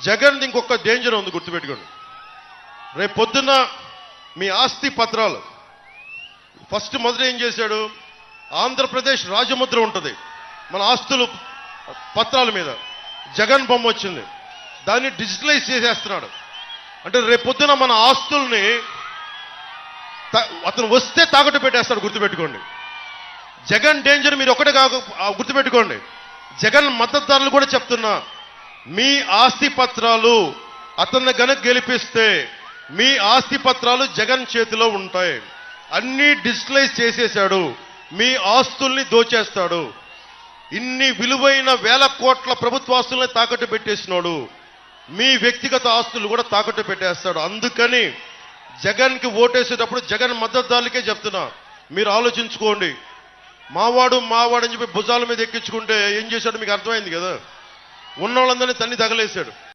జగన్ ఇంకొక డేంజర్ ఉంది, గుర్తుపెట్టుకోండి. రేపు పొద్దున్న మీ ఆస్తి పత్రాలు ఫస్ట్ మొదట ఏం చేశాడు, ఆంధ్రప్రదేశ్ రాజముద్ర ఉంటుంది మన ఆస్తులు పత్రాల మీద, జగన్ బొమ్మ వచ్చింది, దాన్ని డిజిటలైజ్ చేసేస్తున్నాడు. అంటే రేపు పొద్దున మన ఆస్తుల్ని అతను వస్తే తాకట్టు పెట్టేస్తాడు, గుర్తుపెట్టుకోండి. జగన్ డేంజర్ మీరు ఒకటే గుర్తుపెట్టుకోండి. జగన్ మద్దతుదారులు కూడా చెప్తున్నా, మీ ఆస్తి పత్రాలు అతన్ని గనక గెలిపిస్తే మీ ఆస్తి పత్రాలు జగన్ చేతిలో ఉంటాయి. అన్నీ డిజిటలైజ్ చేసేశాడు, మీ ఆస్తుల్ని దోచేస్తాడు. ఇన్ని విలువైన వేల కోట్ల ప్రభుత్వాస్తుల్ని తాకట్టు పెట్టేసినాడు, మీ వ్యక్తిగత ఆస్తులు కూడా తాకట్టు పెట్టేస్తాడు. అందుకని జగన్కి ఓటేసేటప్పుడు జగన్ మద్దతుదారులకే చెప్తున్నా, మీరు ఆలోచించుకోండి. మావాడు అని చెప్పి భుజాల మీద ఎక్కించుకుంటే ఏం చేశాడు మీకు అర్థమైంది కదా. ఉన్నోళ్ళందరినీ తన్ని తగలేశాడు.